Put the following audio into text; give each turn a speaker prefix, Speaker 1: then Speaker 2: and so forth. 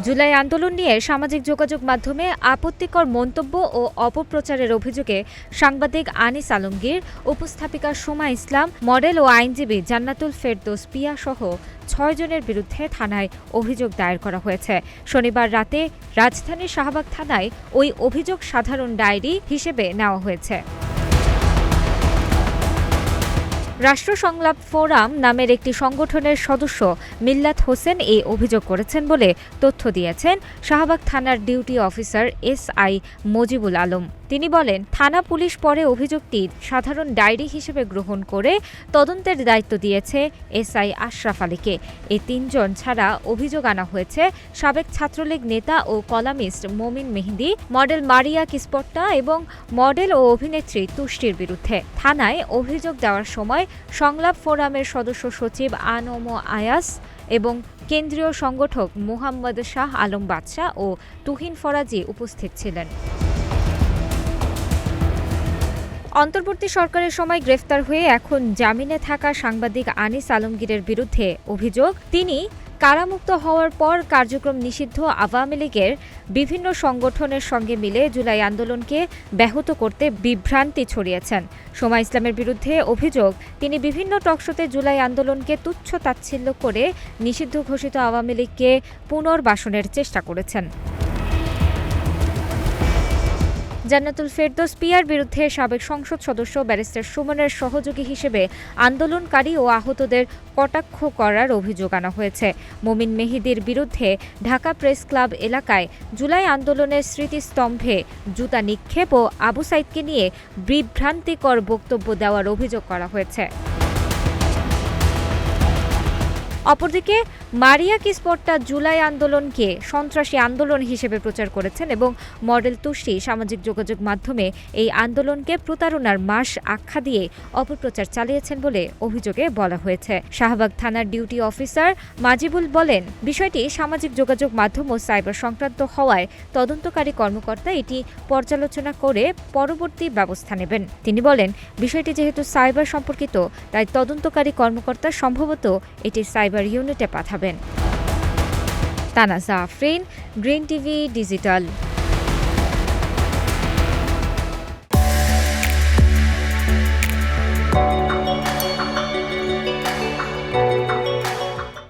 Speaker 1: জুলাই আন্দোলন নিয়ে সামাজিক যোগাযোগ মাধ্যমে আপত্তিকর মন্তব্য ও অপপ্রচারের অভিযোগে সাংবাদিক আনিস আলমগীর, উপস্থাপিকা সুমা ইসলাম, মডেল ও আইনজীবী জান্নাতুল ফেরদৌস পিয়া সহ ৬ জনের বিরুদ্ধে থানায় অভিযোগ দায়ের করা হয়েছে। শনিবার রাতে রাজধানীর শাহবাগ থানায় ওই অভিযোগ সাধারণ ডায়েরি হিসেবে নেওয়া হয়েছে। রাষ্ট্র সংলাপ ফোরাম নামের একটি সংগঠনের সদস্য মিল্লাত হোসেন এই অভিযোগ করেছেন বলে তথ্য দিয়েছেন শাহবাগ থানার duty officer SI Mojibul Alam. তিনি বলেন, থানা পুলিশ পরে অভিযোগটি সাধারণ ডায়েরি হিসেবে গ্রহণ করে তদন্তের দায়িত্ব দিয়েছে এসআই আশরাফ আলীকে। এই ৩ জন ছাড়া অভিযোগ আনা হয়েছে সাবেক ছাত্রলীগ নেতা ও কলামিস্ট মোমিন মেহেদী, মডেল মারিয়া কিসপট্টা এবং মডেল ও অভিনেত্রী তুষ্টির বিরুদ্ধে। থানায় অভিযোগ দেওয়ার সময় সংলাপ ফোরামের সদস্য সচিব আনম আয়াস এবং কেন্দ্রীয় সংগঠক মোহাম্মদ শাহ আলম বাদশাহ ও তুহিন ফরাজি উপস্থিত ছিলেন। অন্তর্বর্তী সরকারের সময় গ্রেফতার হয়ে এখন জামিনে থাকা সাংবাদিক আনিস আলমগীরের বিরুদ্ধে অভিযোগ, তিনি কারামুক্ত হওয়ার পর কার্যক্রম নিষিদ্ধ আওয়ামী লীগের বিভিন্ন সংগঠনের সঙ্গে মিলে জুলাই আন্দোলনকে ব্যাহত করতে বিভ্রান্তি ছড়িয়েছেন। সুমা ইসলামের বিরুদ্ধে অভিযোগ, তিনি বিভিন্ন টকশোতে জুলাই আন্দোলনকে তুচ্ছ তাচ্ছিল্য করে নিষিদ্ধ ঘোষিত আওয়ামী লীগকে পুনর্বাসনের চেষ্টা করেছেন। জান্নাতুল ফেরদৌস পিয়ার বিরুদ্ধে সাবেক সংসদ সদস্য ব্যারিস্টার সুমনের সহযোগী হিসেবে আন্দোলনকারী ও আহতদের কটাক্ষ করার অভিযোগ আনা হয়েছে। মোমিন মেহেদীর বিরুদ্ধে ঢাকা প্রেস ক্লাব এলাকায় জুলাই আন্দোলনের স্মৃতিস্তম্ভে জুতা নিক্ষেপ ও আবু সাইদকে নিয়ে বিভ্রান্তিকর বক্তব্য দেওয়ার অভিযোগ করা হয়েছে। অপরদিকে মারিয়া কিসপট্টা জুলাই আন্দোলনকে সন্ত্রাসী আন্দোলন হিসেবে প্রচার করেছেন এবং মডেল তুষ্টি সামাজিক যোগাযোগ মাধ্যমে এই আন্দোলনকে প্রতারণার মাস আখ্যা দিয়ে অপপ্রচার চালিয়েছেন বলে অভিযোগে বলা হয়েছে। শাহবাগ থানার ডিউটি অফিসার মাজিবুল বলেন, বিষয়টি সামাজিক যোগাযোগ মাধ্যম ও সাইবার সংক্রান্ত হওয়ায় তদন্তকারী কর্মকর্তা এটি পর্যালোচনা করে পরবর্তী ব্যবস্থা নেবেন। তিনি বলেন, বিষয়টি যেহেতু সাইবার সম্পর্কিত, তাই তদন্তকারী কর্মকর্তা সম্ভবত এটি সাইবার ইউনিটে পাঠাবেন। তানাজা আফরিন, গ্রিন টিভি ডিজিটাল।